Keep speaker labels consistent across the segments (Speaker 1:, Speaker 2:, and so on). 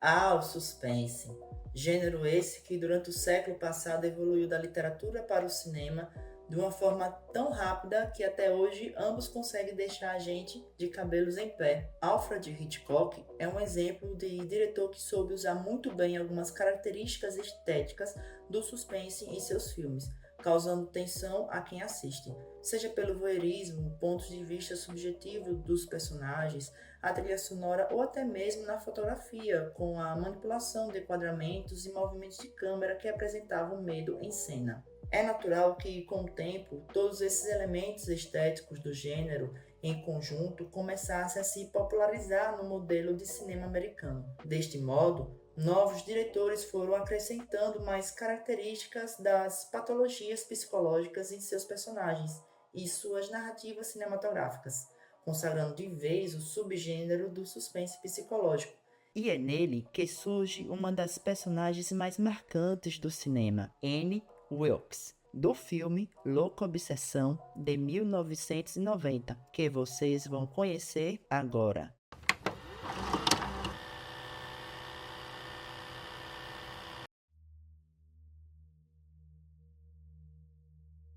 Speaker 1: Ah, o suspense. Gênero esse que durante o século passado evoluiu da literatura para o cinema de uma forma tão rápida que até hoje ambos conseguem deixar a gente de cabelos em pé. Alfred Hitchcock é um exemplo de diretor que soube usar muito bem algumas características estéticas do suspense em seus filmes, causando tensão a quem assiste, seja pelo voyeurismo, pontos de vista subjetivo dos personagens, a trilha sonora ou até mesmo na fotografia, com a manipulação de enquadramentos e movimentos de câmera que apresentavam medo em cena. É natural que, com o tempo, todos esses elementos estéticos do gênero em conjunto começassem a se popularizar no modelo de cinema americano. Deste modo, novos diretores foram acrescentando mais características das patologias psicológicas em seus personagens e suas narrativas cinematográficas, consagrando de vez o subgênero do suspense psicológico. E é nele que surge uma das personagens mais marcantes do cinema, Anne Wilkes, do filme Louca Obsessão de 1990, que vocês vão conhecer agora.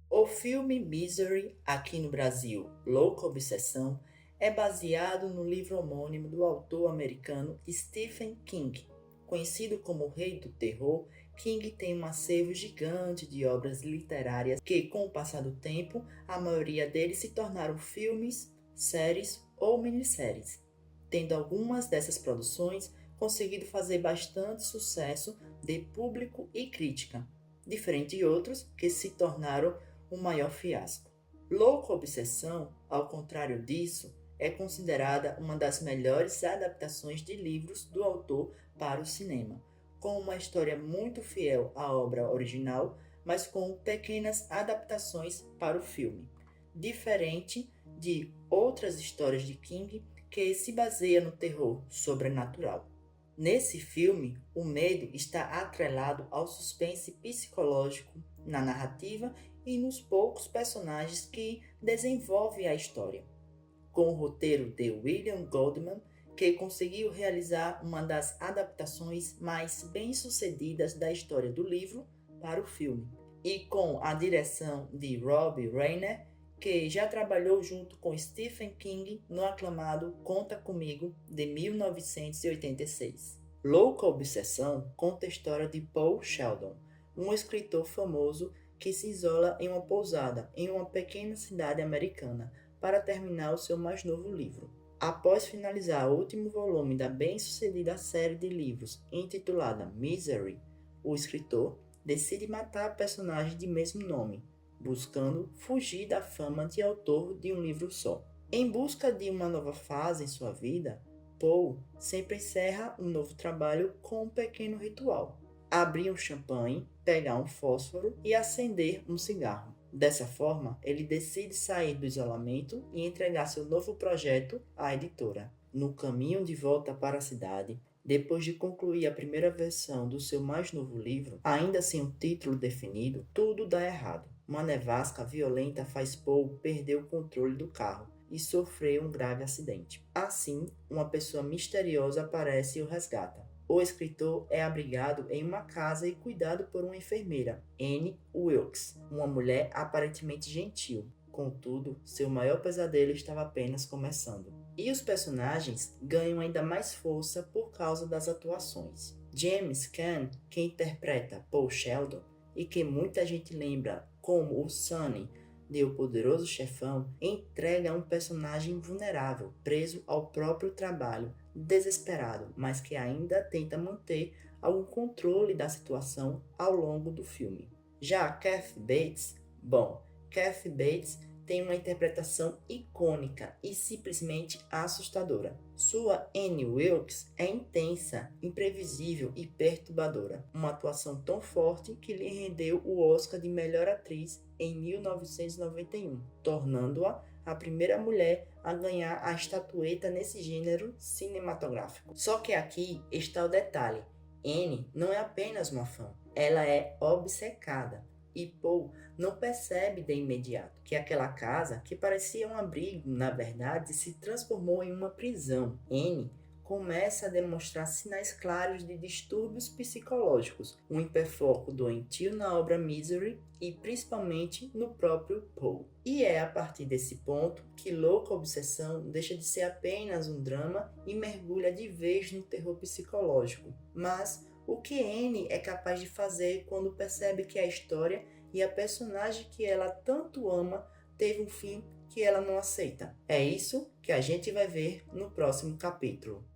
Speaker 1: O filme Misery, aqui no Brasil, Louca Obsessão, é baseado no livro homônimo do autor americano Stephen King. Conhecido como o Rei do Terror, King tem um acervo gigante de obras literárias que, com o passar do tempo, a maioria deles se tornaram filmes, séries ou minisséries, tendo algumas dessas produções conseguido fazer bastante sucesso de público e crítica, diferente de outros que se tornaram um maior fiasco. Louca Obsessão, ao contrário disso, é considerada uma das melhores adaptações de livros do autor para o cinema, com uma história muito fiel à obra original, mas com pequenas adaptações para o filme, diferente de outras histórias de King que se baseia no terror sobrenatural. Nesse filme, o medo está atrelado ao suspense psicológico na narrativa e nos poucos personagens que desenvolvem a história. Com o roteiro de William Goldman, que conseguiu realizar uma das adaptações mais bem-sucedidas da história do livro para o filme, e com a direção de Rob Reiner, que já trabalhou junto com Stephen King no aclamado Conta Comigo, de 1986. Louca Obsessão conta a história de Paul Sheldon, um escritor famoso que se isola em uma pousada em uma pequena cidade americana para terminar o seu mais novo livro. Após finalizar o último volume da bem-sucedida série de livros intitulada Misery, o escritor decide matar a personagem de mesmo nome, buscando fugir da fama de autor de um livro só. Em busca de uma nova fase em sua vida, Paul sempre encerra um novo trabalho com um pequeno ritual: abrir um champanhe, pegar um fósforo e acender um cigarro. Dessa forma, ele decide sair do isolamento e entregar seu novo projeto à editora. No caminho de volta para a cidade, depois de concluir a primeira versão do seu mais novo livro, ainda sem um título definido, tudo dá errado. Uma nevasca violenta faz Paul perder o controle do carro e sofrer um grave acidente. Assim, uma pessoa misteriosa aparece e o resgata. O escritor é abrigado em uma casa e cuidado por uma enfermeira, Anne Wilkes, uma mulher aparentemente gentil. Contudo, seu maior pesadelo estava apenas começando. E os personagens ganham ainda mais força por causa das atuações. James Caan, que interpreta Paul Sheldon, e que muita gente lembra como o Sonny de O Poderoso Chefão, entrega um personagem vulnerável, preso ao próprio trabalho, desesperado, mas que ainda tenta manter algum controle da situação ao longo do filme. Já Kathy Bates, Kathy Bates tem uma interpretação icônica e simplesmente assustadora. Sua Annie Wilkes é intensa, imprevisível e perturbadora, uma atuação tão forte que lhe rendeu o Oscar de melhor atriz em 1991, tornando-a a primeira mulher a ganhar a estatueta nesse gênero cinematográfico. Só que aqui está o detalhe: Anne não é apenas uma fã, ela é obcecada. E Paul não percebe de imediato que aquela casa, que parecia um abrigo, na verdade se transformou em uma prisão. Anne começa a demonstrar sinais claros de distúrbios psicológicos, um hiperfoco doentio na obra Misery e principalmente no próprio Poe. E é a partir desse ponto que Louca Obsessão deixa de ser apenas um drama e mergulha de vez no terror psicológico. Mas o que Anne é capaz de fazer quando percebe que a história e a personagem que ela tanto ama teve um fim que ela não aceita? É isso que a gente vai ver no próximo capítulo.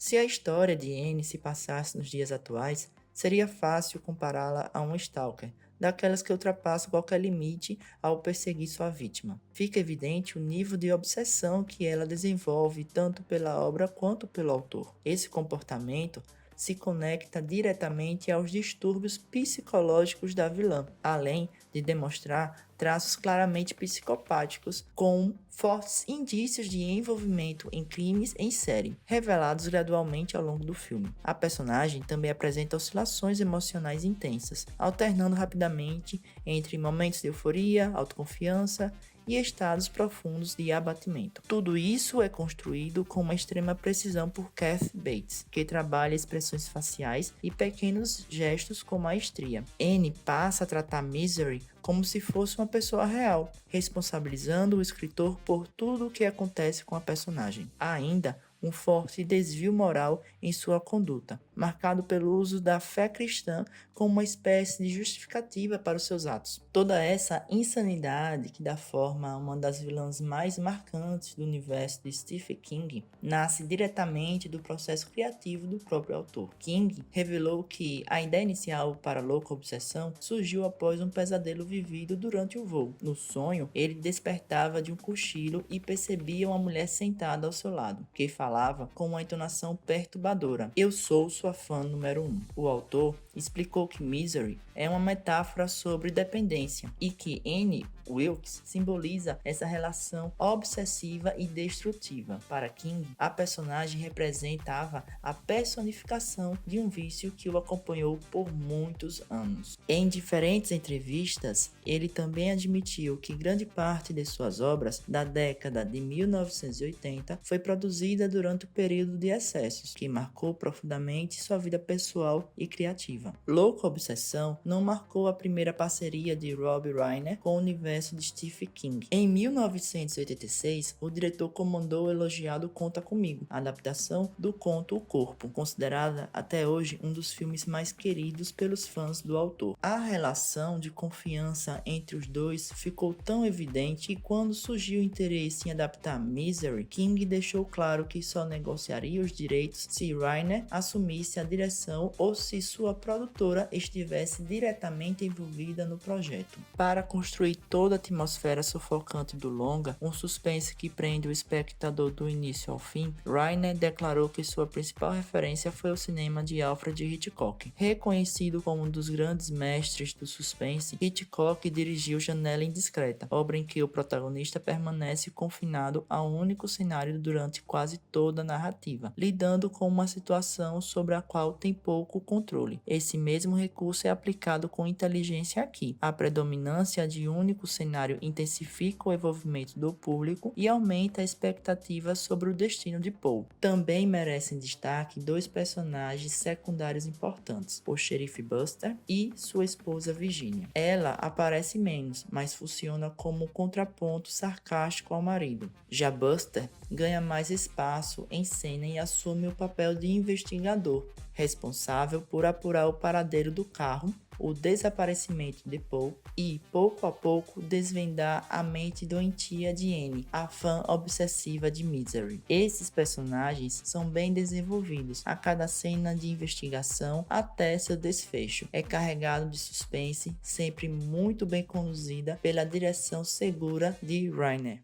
Speaker 1: Se a história de Anne se passasse nos dias atuais, seria fácil compará-la a um stalker, daquelas que ultrapassam qualquer limite ao perseguir sua vítima. Fica evidente o nível de obsessão que ela desenvolve tanto pela obra quanto pelo autor. Esse comportamento se conecta diretamente aos distúrbios psicológicos da vilã, além de demonstrar traços claramente psicopáticos, com fortes indícios de envolvimento em crimes em série, revelados gradualmente ao longo do filme. A personagem também apresenta oscilações emocionais intensas, alternando rapidamente entre momentos de euforia, autoconfiança e estados profundos de abatimento. Tudo isso é construído com uma extrema precisão por Kathy Bates, que trabalha expressões faciais e pequenos gestos com maestria. Anne passa a tratar Misery como se fosse uma pessoa real, responsabilizando o escritor por tudo o que acontece com a personagem. Há ainda um forte desvio moral em sua conduta, marcado pelo uso da fé cristã como uma espécie de justificativa para os seus atos. Toda essa insanidade, que dá forma a uma das vilãs mais marcantes do universo de Stephen King, nasce diretamente do processo criativo do próprio autor. King revelou que a ideia inicial para Louca Obsessão surgiu após um pesadelo vivido durante o voo. No sonho, ele despertava de um cochilo e percebia uma mulher sentada ao seu lado, que falava com uma entonação perturbadora: "Eu sou sua fã número 1. O autor explicou que Misery é uma metáfora sobre dependência e que Anne Wilkes simboliza essa relação obsessiva e destrutiva. Para King, a personagem representava a personificação de um vício que o acompanhou por muitos anos. Em diferentes entrevistas, ele também admitiu que grande parte de suas obras da década de 1980 foi produzida durante o período de excessos, que marcou profundamente sua vida pessoal e criativa. Louca Obsessão não marcou a primeira parceria de Rob Reiner com o universo de Stephen King. Em 1986, o diretor comandou o elogiado Conta Comigo, a adaptação do conto O Corpo, considerada até hoje um dos filmes mais queridos pelos fãs do autor. A relação de confiança entre os dois ficou tão evidente que, quando surgiu o interesse em adaptar Misery, King deixou claro que só negociaria os direitos se Reiner assumisse a direção ou se sua produtora estivesse diretamente envolvida no projeto. Para construir toda a atmosfera sufocante do longa, um suspense que prende o espectador do início ao fim, Reiner declarou que sua principal referência foi o cinema de Alfred Hitchcock. Reconhecido como um dos grandes mestres do suspense, Hitchcock dirigiu Janela Indiscreta, obra em que o protagonista permanece confinado a um único cenário durante quase toda a narrativa, lidando com uma situação sobre a qual tem pouco controle. Esse mesmo recurso é aplicado com inteligência aqui. A predominância de um único cenário intensifica o envolvimento do público e aumenta a expectativa sobre o destino de Poe. Também merecem destaque dois personagens secundários importantes, o xerife Buster e sua esposa Virginia. Ela aparece menos, mas funciona como um contraponto sarcástico ao marido. Já Buster ganha mais espaço em cena e assume o papel de investigador, responsável por apurar o paradeiro do carro, o desaparecimento de Poe e, pouco a pouco, desvendar a mente doentia de Anne, a fã obsessiva de Misery. Esses personagens são bem desenvolvidos a cada cena de investigação até seu desfecho. É carregado de suspense, sempre muito bem conduzida pela direção segura de Reiner.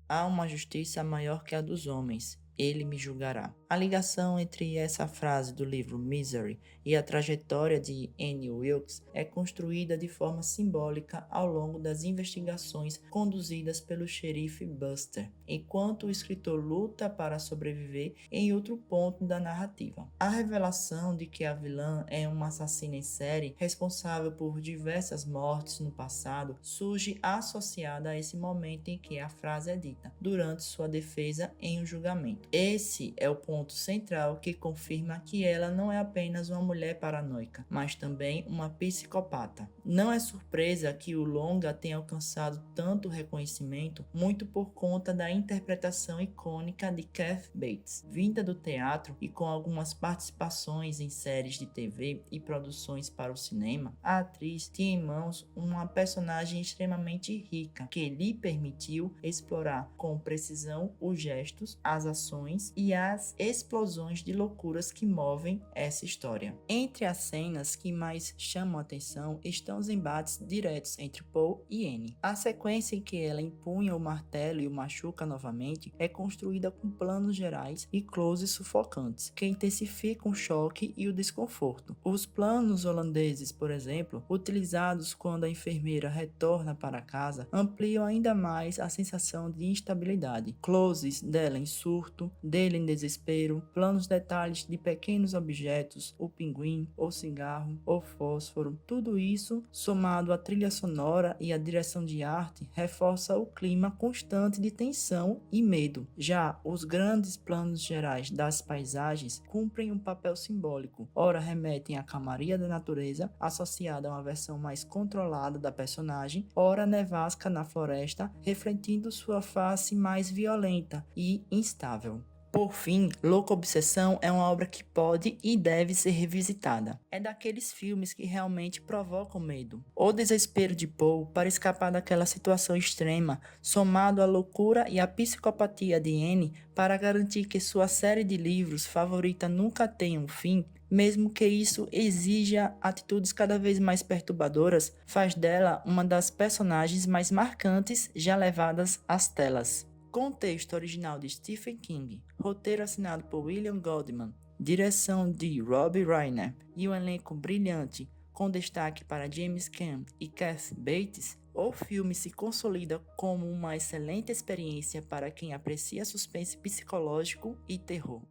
Speaker 1: Há uma justiça maior que a dos homens, ele me julgará. A ligação entre essa frase do livro Misery e a trajetória de Annie Wilkes é construída de forma simbólica ao longo das investigações conduzidas pelo xerife Buster, enquanto o escritor luta para sobreviver em outro ponto da narrativa. A revelação de que a vilã é uma assassina em série responsável por diversas mortes no passado surge associada a esse momento em que a frase é dita, durante sua defesa em um julgamento. Esse é o ponto central que confirma que ela não é apenas uma mulher paranoica, mas também uma psicopata. Não é surpresa que o longa tenha alcançado tanto reconhecimento, muito por conta da interpretação icônica de Kathy Bates, vinda do teatro e com algumas participações em séries de TV e produções para o cinema. A atriz tinha em mãos uma personagem extremamente rica, que lhe permitiu explorar com precisão os gestos, as ações e as explosões de loucuras que movem essa história. Entre as cenas que mais chamam a atenção estão os embates diretos entre Paul e Annie. A sequência em que ela empunha o martelo e o machuca novamente é construída com planos gerais e closes sufocantes, que intensificam o choque e o desconforto. Os planos holandeses, por exemplo, utilizados quando a enfermeira retorna para casa, ampliam ainda mais a sensação de instabilidade. Closes dela em surto, dele em desespero, planos detalhes de pequenos objetos, o pinguim, o cigarro, o fósforo, tudo isso, somado à trilha sonora e à direção de arte, reforça o clima constante de tensão e medo. Já os grandes planos gerais das paisagens cumprem um papel simbólico, ora remetem à calmaria da natureza, associada a uma versão mais controlada da personagem, ora nevasca na floresta, refletindo sua face mais violenta e instável. Por fim, Louca Obsessão é uma obra que pode e deve ser revisitada. É daqueles filmes que realmente provocam medo. O desespero de Paul para escapar daquela situação extrema, somado à loucura e à psicopatia de Annie para garantir que sua série de livros favorita nunca tenha um fim, mesmo que isso exija atitudes cada vez mais perturbadoras, faz dela uma das personagens mais marcantes já levadas às telas. Contexto original de Stephen King, roteiro assinado por William Goldman, direção de Rob Reiner e um elenco brilhante com destaque para James Caan e Kathy Bates, o filme se consolida como uma excelente experiência para quem aprecia suspense psicológico e terror.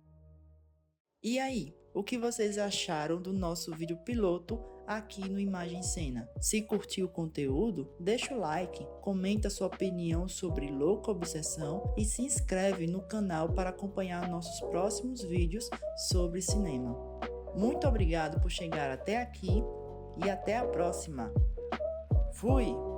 Speaker 1: E aí, o que vocês acharam do nosso vídeo piloto aqui no Imagem Cena? Se curtiu o conteúdo, deixa o like, comenta sua opinião sobre Louca Obsessão e se inscreve no canal para acompanhar nossos próximos vídeos sobre cinema. Muito obrigado por chegar até aqui e até a próxima. Fui!